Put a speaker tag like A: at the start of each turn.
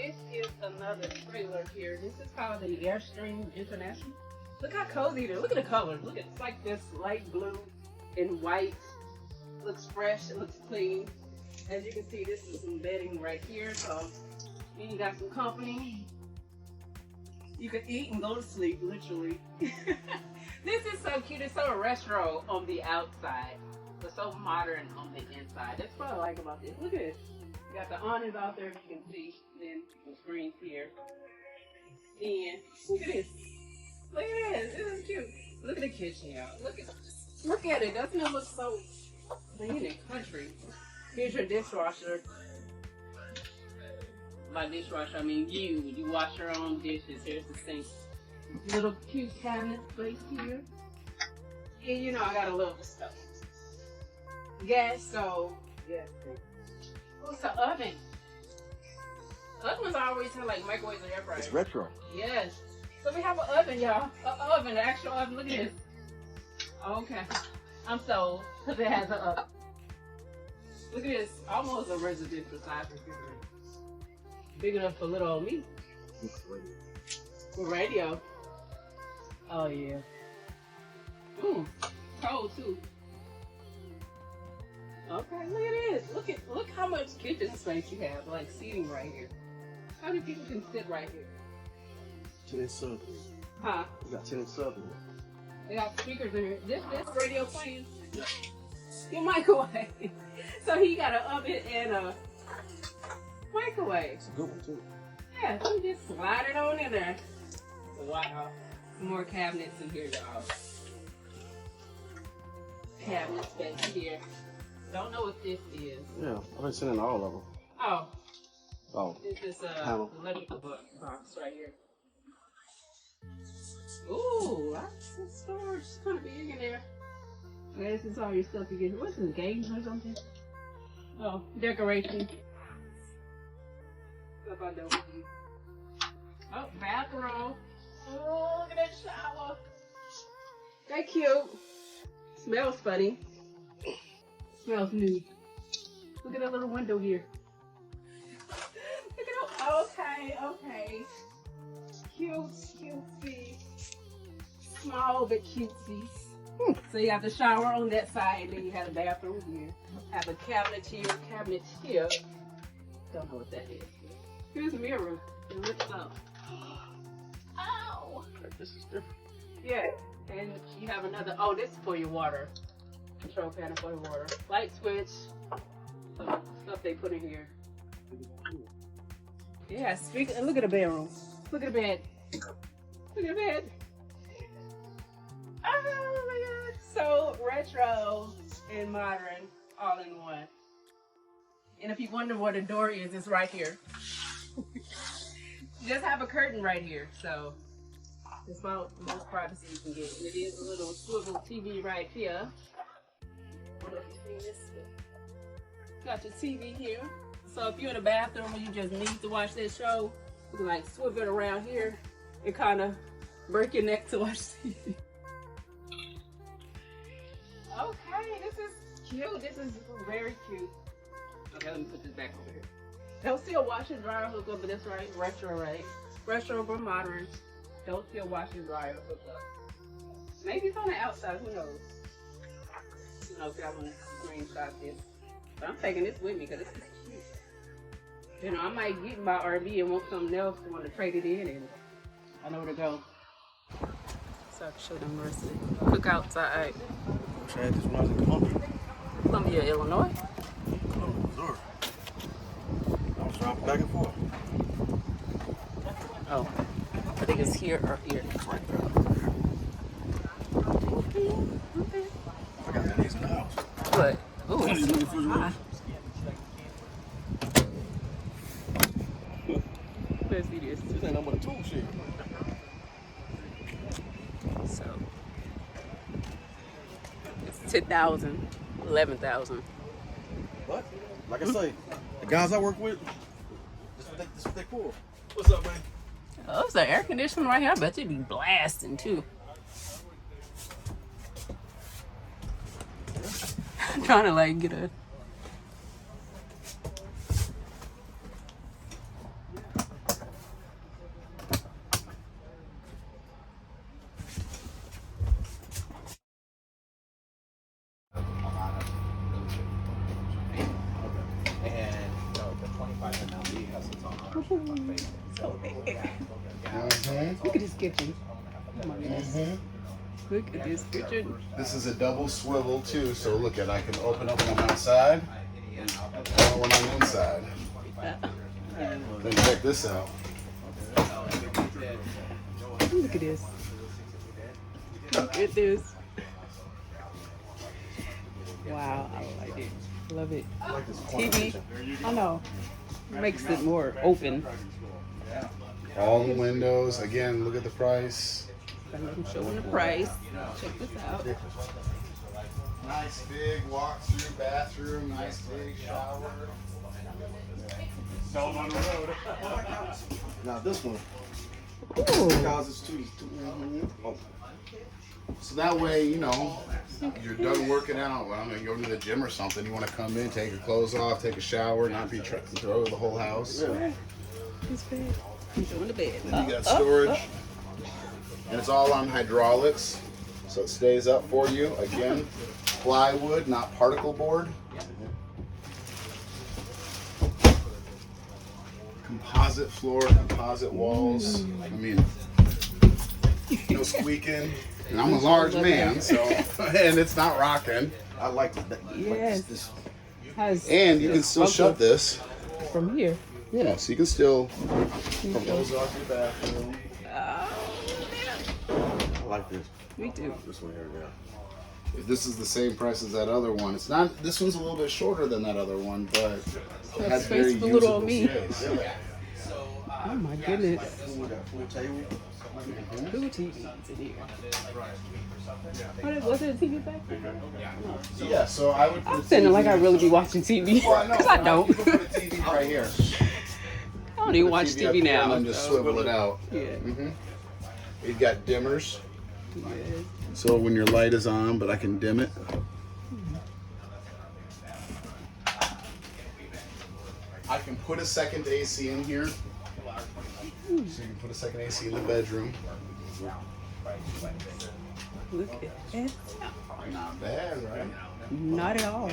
A: this is another trailer here. This is called the Airstream International. Look how cozy it is. Look at the colors. Look at it's like this light blue and white. Looks fresh. It looks clean. As you can see, this is some bedding right here. So you got some company. You can eat and go to sleep, literally. This is so cute. It's so retro on the outside, but so modern on the inside. That's what I like about this. Look at this. You got the awnings out there, you can see. Then the screens here. And look at this. Look at this. This is cute. Look at the kitchen, y'all. Look at it. Doesn't it look so clean and country? Here's your dishwasher. By dishwasher, I mean you wash your own dishes. Here's the sink. Little cute cabinet place here. And you know I gotta love the stuff. Gas stove. Yes. What's the oven? Ovens always have like microwaves and air fryers.
B: It's retro.
A: Yes. So we have an oven, y'all. An oven, an actual oven. Look at this. Okay. I'm sold because it has an oven. Look at this. Almost a residential size refrigerator. Big enough for little old me. Radio. Oh yeah. Ooh, cold too. Okay, look at this. Look how much kitchen space you have, like seating right here. How many people can sit right here?
B: 10-inch sub.
A: Huh?
B: You got 10-inch sub in there.
A: They got speakers in here. This radio playing. Your microwave. So he got an oven and a microwave.
B: It's a good one too.
A: Yeah, so you just slide it on in there. Wow. More cabinets in here, y'all. Cabinet space here. Don't know what this is.
B: Yeah, I've been sending all of them.
A: Oh.
B: Oh.
A: This is a electrical box right here. Ooh, that's some storage. It's kind of big in there. Okay, this is all your stuff you get. What's this, games or something? Oh, decoration. Stuff I don't need. Oh, bathroom. Oh, look at that shower. That cute. Smells funny. Smells new. Look at that little window here. Look at that. Okay. Cutesy. Small but cutesy. So you have the shower on that side, and then you have the bathroom here. Have a cabinet here. Don't know what that is. Here's a mirror. It looks up. Ow!
B: This is different.
A: Yeah, and you have another. Oh, this is for your water. Control panel for your water. Light switch. Some stuff they put in here. Yeah, look at the bedroom. Look at the bed. Look at the bed. Oh my God. So retro and modern all in one. And if you wonder where the door is, it's right here. Just have a curtain right here, so it's about the most privacy you can get. And it is a little swivel TV right here. I don't know if you've seen this. Got your TV here. So if you're in the bathroom and you just need to watch this show, you can like swivel it around here and kind of break your neck to watch TV. Okay, this is cute. This is very cute. Okay, let me put this back over here. Don't see a washer and dryer hookup, but that's right. Retro, right? Retro but modern. Don't see a washer and dryer hookup. Maybe it's on the outside. Who knows? You know, if y'all want to screenshot this. But I'm taking this with me because this is cute. You know, I might get my RV and want something else to want to trade it in, and I know where to go. South Shore University. Cook outside.
B: I had this when I was in
A: Columbia, Illinois.
B: Columbia, Missouri. I was driving back and forth.
A: Oh, I think it's here or here.
B: It's right there.
A: Okay.
B: I got that in the house.
A: What? Ooh,
B: Let's
A: see this.
B: This ain't no but a tool shit.
A: So it's 10,000, 11,000.
B: What? Like I say, the guys I work with, this what they pull. What's up, man?
A: Oh, it's the air conditioning right here. I bet you'd be blasting too. I'm trying to like get a Look at this kitchen. Oh my goodness. Look at this kitchen.
B: This is a double swivel too, so look at I can open up when I'm outside or when I'm inside. Then check this out.
A: Look at this. Look at this. Wow, I like it. Love it. TV. I know. Makes it more open.
B: All the windows. Again, look at the price.
A: I'm showing the price. Check this out.
B: Nice big walk-through bathroom. Nice big shower. Tell them on the road. Now this one. Houses too. Oh. So that way, you know, you're done working out. Well, I'm gonna go to the gym or something. You want to come in, take your clothes off, take a shower, not be trying to throw the whole house.
A: This bed. I'm showing the bed.
B: Then you got storage, and it's all on hydraulics, so it stays up for you. Again, plywood, not particle board. Composite floor, composite walls. I mean, no squeaking. And I'm a large man, so and it's not rocking. I like that.
A: Yes.
B: And you can still shut this
A: from here.
B: Yeah, so you can still close off your bathroom. I like this.
A: Me too.
B: This one here, yeah. This is the same price as that other one. It's not. This one's a little bit shorter than that other one, but it has very
A: space for little old me.
B: Space.
A: Oh my goodness. Two TVs in here. Oh, was it a TV back there?
B: Yeah, so I would.
A: I'm saying like I really be watching TV. Because I don't.
B: You can put a TV right here.
A: I don't even watch TV now.
B: And just swivel it out.
A: Yeah.
B: You've got dimmers.
A: Yeah.
B: So when your light is on, but I can dim it. I can put a second AC in here. So you can put a second AC in the bedroom.
A: Look at it.
B: Not bad, right?
A: Not at all.